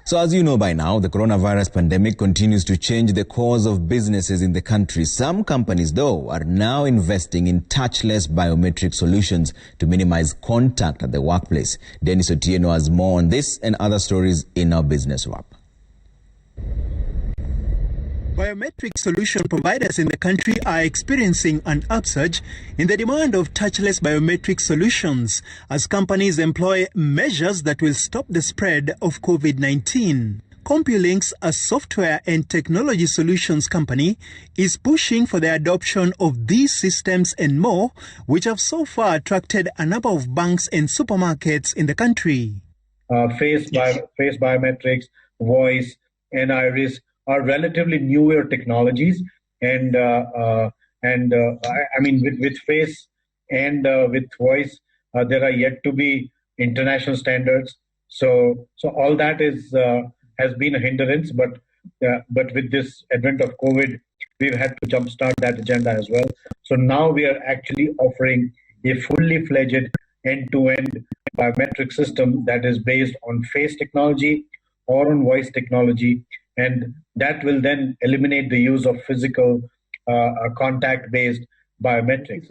So as you know by now, the coronavirus pandemic continues to change the course of businesses in the country. Some companies, though, are now investing in touchless biometric solutions to minimize contact at the workplace. Dennis Otieno has more on this and other stories in our business wrap. Biometric solution providers in the country are experiencing an upsurge in the demand of touchless biometric solutions as companies employ measures that will stop the spread of Covid-19. CompuLynx, a software and technology solutions company, is pushing for the adoption of these systems and more, which have so far attracted a number of banks and supermarkets in the country. Face biometrics, voice, and iris are relatively newer technologies, and I mean with face and with voice, there are yet to be international standards. So all that is has been a hindrance, but with this advent of COVID, we've had to jumpstart that agenda as well. So now we are actually offering a fully fledged end-to-end biometric system that is based on face technology or on voice technology, and that will then eliminate the use of physical contact-based biometrics.